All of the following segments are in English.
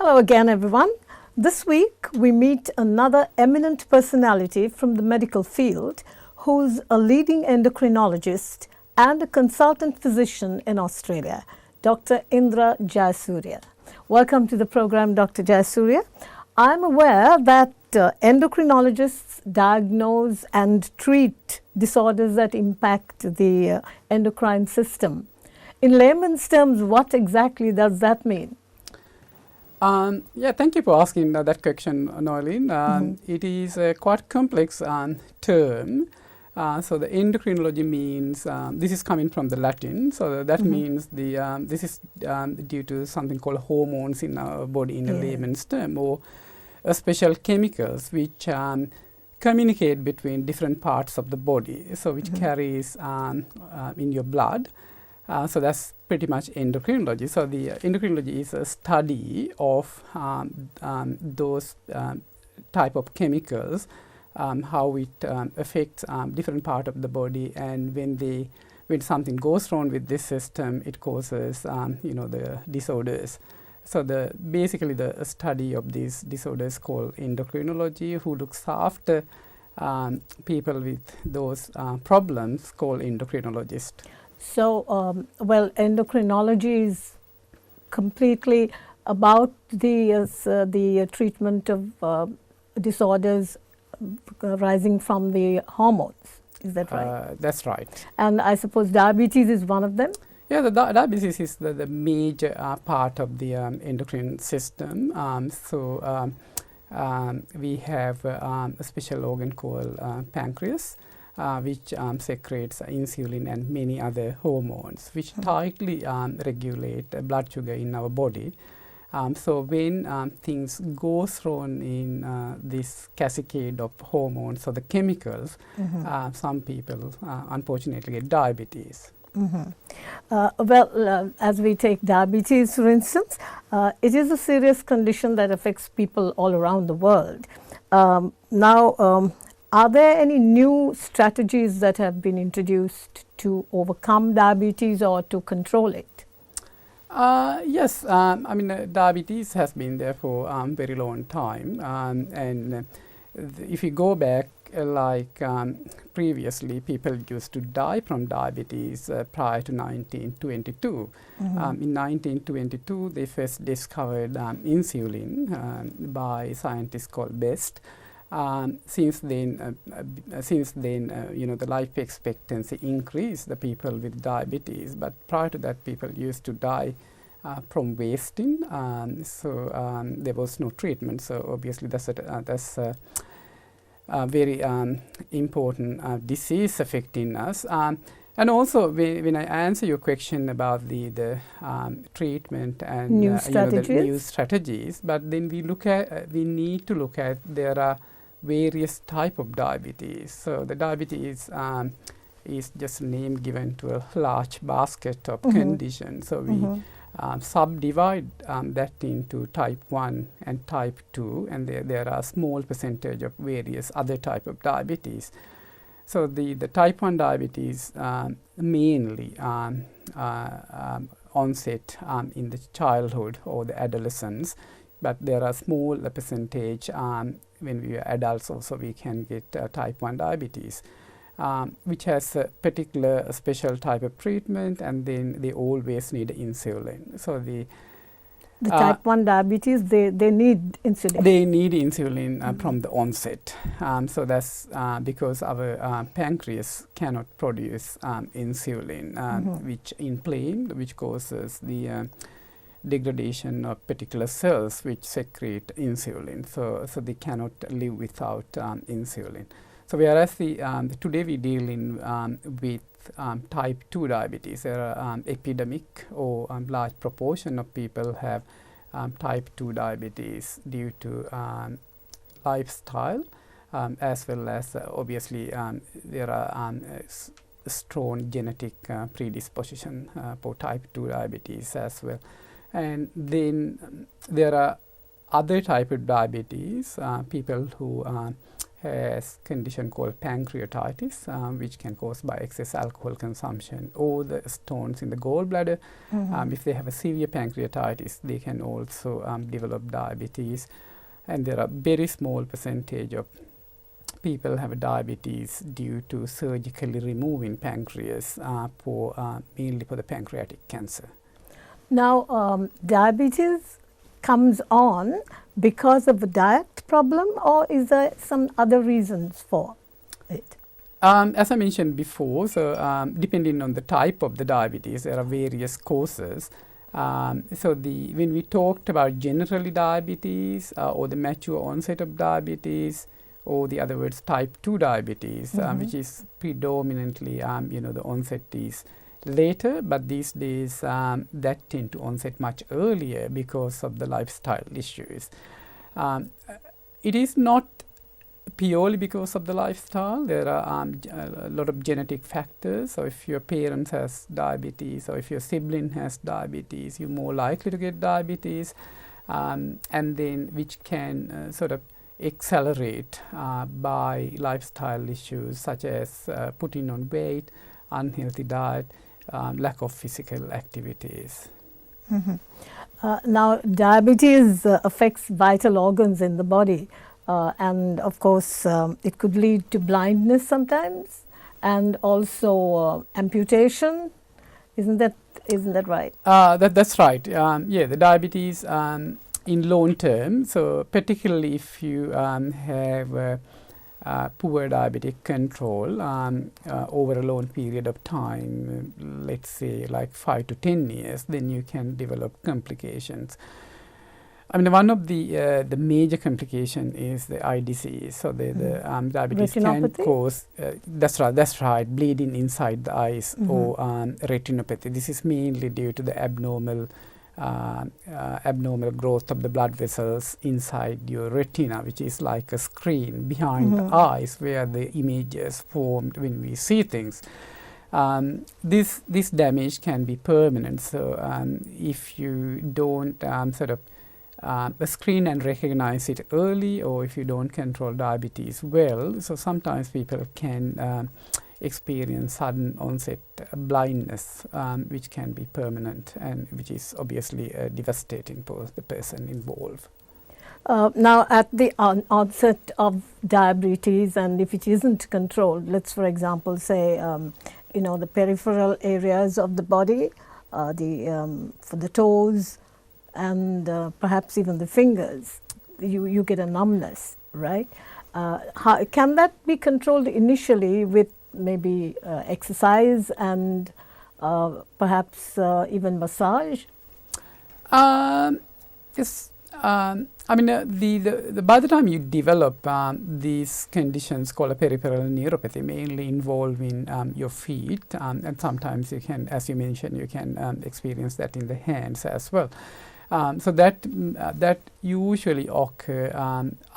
Hello again, everyone. This week we meet another eminent personality from the medical field who's a leading endocrinologist and a consultant physician in Australia, Dr. Indra Jayasuriya. Welcome to the program, Dr. Jayasuriya. I'm aware that endocrinologists diagnose and treat disorders that impact the endocrine system. In layman's terms, what exactly does that mean? Thank you for asking that question, Noeline. It is a quite complex term. So the endocrinology means, this is coming from the Latin, so that means this is due to something called hormones in our body in a layman's term, or special chemicals which communicate between different parts of the body, so which carries in your blood. So that's pretty much endocrinology. So the endocrinology is a study of those type of chemicals, how it affects different part of the body, and when something goes wrong with this system, it causes the disorders. So basically the study of these disorders called endocrinology, who looks after people with those problems called endocrinologist. So, endocrinology is completely about the treatment of disorders arising from the hormones. Is that right? That's right. And I suppose diabetes is one of them? Yeah, the diabetes is the major part of the endocrine system. We have a special organ called pancreas, which secretes insulin and many other hormones, which tightly regulate blood sugar in our body. So when things go wrong in this cascade of hormones or the chemicals, some people unfortunately get diabetes. As we take diabetes, for instance, it is a serious condition that affects people all around the world. Are there any new strategies that have been introduced to overcome diabetes or to control it? Yes, diabetes has been there for a very long time, and if you go back, previously, people used to die from diabetes prior to 1922. In 1922, they first discovered insulin by scientists called Best. Since then, the life expectancy increased, the people with diabetes. But prior to that, people used to die from wasting. There was no treatment. So obviously, that's a very important disease affecting us. And also, when I answer your question about the treatment and new the new strategies, but then we need to look at there are various type of diabetes. So the diabetes is just a name given to a large basket of conditions. So we subdivide that into type 1 and type 2, and there are a small percentage of various other type of diabetes. So the type 1 diabetes mainly onset in the childhood or the adolescence, but there are small percentage when we are adults also we can get type 1 diabetes, which has a particular special type of treatment, and then they always need insulin. So the type 1 diabetes, they need insulin. They need insulin from the onset. So that's because our pancreas cannot produce insulin, which inflamed, which causes the degradation of particular cells which secrete insulin. So they cannot live without insulin. So whereas today we deal with type 2 diabetes, there are epidemic or large proportion of people have type 2 diabetes due to lifestyle, as well as obviously there are strong genetic predisposition for type 2 diabetes as well. And then there are other type of diabetes, people who has condition called pancreatitis, which can cause by excess alcohol consumption, or the stones in the gallbladder. If they have a severe pancreatitis, they can also develop diabetes. And there are very small percentage of people have diabetes due to surgically removing pancreas mainly for the pancreatic cancer. Now, diabetes comes on because of a diet problem, or is there some other reasons for it? As I mentioned before, so depending on the type of the diabetes, there are various causes. When we talked about generally diabetes or the mature onset of diabetes, or the other words type 2 diabetes, which is predominantly, the onset is later, but these days that tend to onset much earlier because of the lifestyle issues. It is not purely because of the lifestyle. There are a lot of genetic factors. So if your parents has diabetes, or if your sibling has diabetes, you're more likely to get diabetes, and then which can sort of accelerate by lifestyle issues such as putting on weight, unhealthy diet, lack of physical activities. Now, diabetes affects vital organs in the body, and of course, it could lead to blindness sometimes, and also amputation. Isn't that right? That's right. The diabetes in long term. So particularly if you have poor diabetic control over a long period of time, let's say like 5 to 10 years, then you can develop complications. I mean, one of the major complication is the eye disease. So the diabetes can cause, that's right, bleeding inside the eyes, or retinopathy. This is mainly due to the abnormal growth of the blood vessels inside your retina, which is like a screen behind the eyes where the images formed when we see things. This damage can be permanent. So if you don't screen and recognize it early, or if you don't control diabetes well, so sometimes people can experience sudden onset blindness, which can be permanent and which is obviously devastating for the person involved. Now, at the onset of diabetes, and if it isn't controlled, let's for example say, the peripheral areas of the body, for the toes, and perhaps even the fingers, you get a numbness, right? Can that be controlled initially with maybe exercise and perhaps even massage? Yes. I mean, by the time you develop these conditions called a peripheral neuropathy, mainly involving your feet, and sometimes you can, as you mentioned, you can experience that in the hands as well. So that usually occur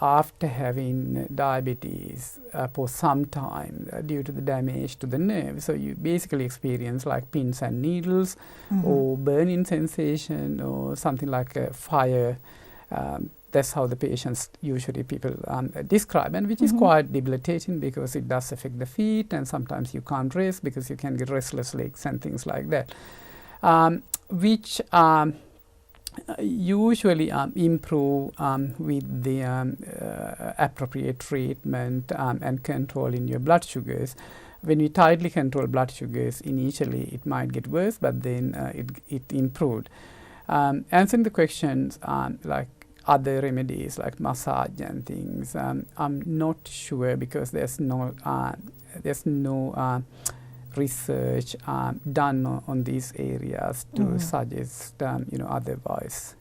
after having diabetes for some time due to the damage to the nerve. So you basically experience like pins and needles, or burning sensation, or something like a fire. That's how the patients usually people describe, and which is quite debilitating because it does affect the feet, and sometimes you can't rest because you can get restless legs and things like that, which usually improve with the appropriate treatment and control in your blood sugars. When we tightly control blood sugars, initially it might get worse, but then it improved. Answering the questions like other remedies like massage and things, I'm not sure because there's no research done on these areas to suggest otherwise.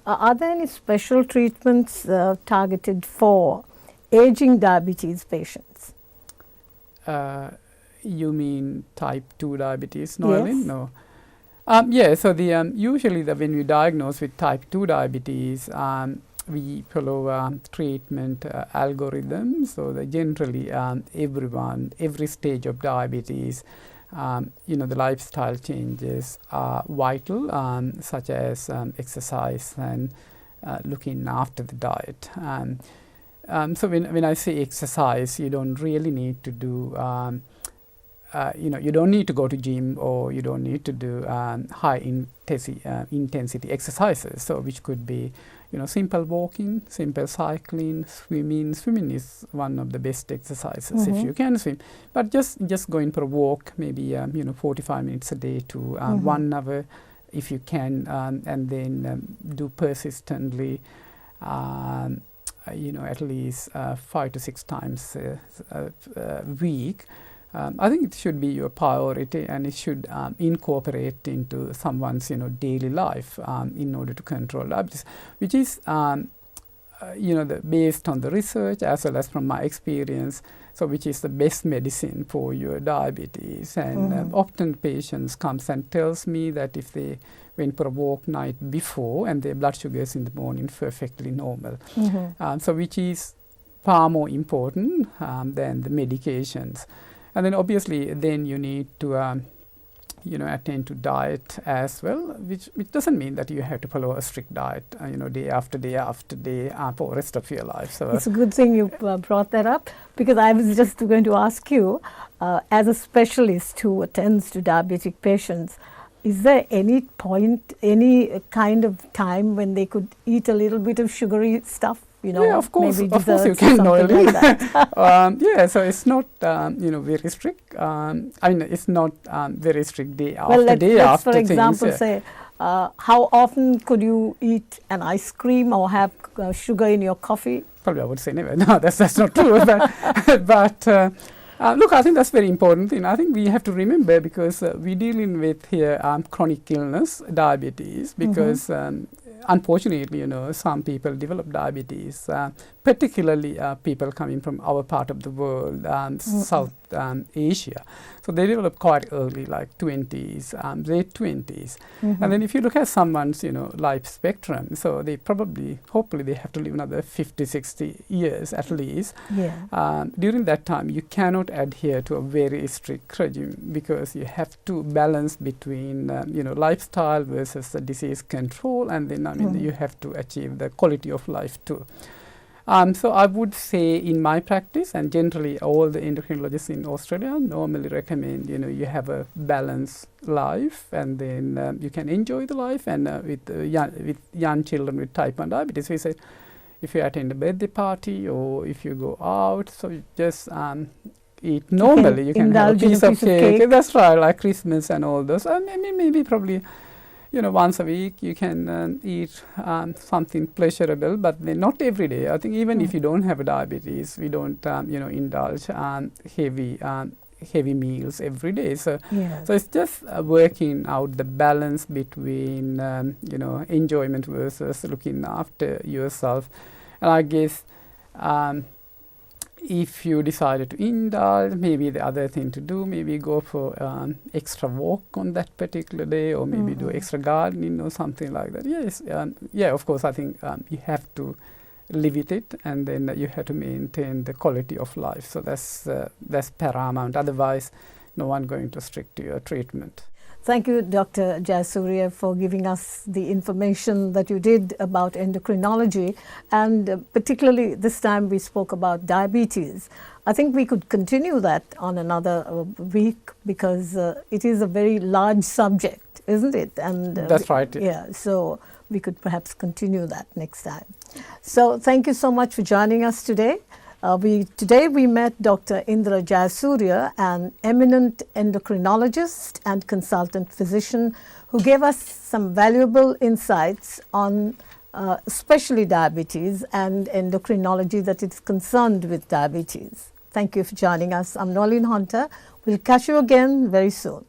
Are there any special treatments targeted for aging diabetes patients? You mean type 2 diabetes, Noelin? Yes. No. So usually when we diagnose with type 2 diabetes, we follow treatment algorithms. So generally every stage of diabetes, the lifestyle changes are vital, such as exercise and looking after the diet. So when I say exercise, you don't really need to do, you don't need to go to gym, or you don't need to do high intensity exercises. So which could be, simple walking, simple cycling, swimming. Swimming is one of the best exercises if you can swim. But just going for a walk, maybe 45 minutes a day to 1 hour, if you can, and then do persistently. At least 5 to 6 times a week. I think it should be your priority, and it should incorporate into someone's daily life in order to control diabetes, which is based on the research as well as from my experience. So which is the best medicine for your diabetes. And often patients comes and tells me that if they went for a walk night before and their blood sugars in the morning perfectly normal. So which is far more important than the medications. And then obviously then you need to attend to diet as well, which doesn't mean that you have to follow a strict diet, day after day after day for the rest of your life. So it's a good thing you brought that up, because I was just going to ask you, as a specialist who attends to diabetic patients, is there any kind of time when they could eat a little bit of sugary stuff? Yeah, of course, maybe of course you can, Noeline. Like so it's not, very strict. It's not very strict day after day after things. For example, say, how often could you eat an ice cream or have sugar in your coffee? Probably I would say never. No, that's not true. But look, I think that's very important thing. I think we have to remember, because we're dealing with here chronic illness, diabetes, because unfortunately, some people develop diabetes, particularly people coming from our part of the world, South Asia. So they develop quite early, like 20s, late 20s. And then if you look at someone's, life spectrum, so they hopefully they have to live another 50, 60 years at least. Yeah. During that time, you cannot adhere to a very strict regime, because you have to balance between, lifestyle versus the disease control, and then, you have to achieve the quality of life too. So I would say in my practice, and generally all the endocrinologists in Australia normally recommend, you have a balanced life, and then you can enjoy the life. And with young children with type 1 diabetes, we say if you attend a birthday party or if you go out, so you just eat normally. You can have a piece of cake. That's right, like Christmas and all those. Maybe probably once a week you can eat something pleasurable, but then not every day. I think even if you don't have a diabetes, we don't indulge heavy meals every day. So so it's just working out the balance between enjoyment versus looking after yourself. And I guess if you decided to indulge, maybe the other thing to do, maybe go for extra walk on that particular day, or maybe do extra gardening or something like that. Yes, of course, I think you have to live with it, and then you have to maintain the quality of life. So that's paramount. Otherwise, no one going to stick to your treatment. Thank you, Dr. Jayasuriya, for giving us the information that you did about endocrinology, and particularly this time we spoke about diabetes. I think we could continue that on another week, because it is a very large subject, isn't it? And that's right. Yeah, so we could perhaps continue that next time. So thank you so much for joining us today. Today we met Dr. Indra Jayasuriya, an eminent endocrinologist and consultant physician, who gave us some valuable insights on especially diabetes and endocrinology that is concerned with diabetes. Thank you for joining us. I'm Noeline Hunter. We'll catch you again very soon.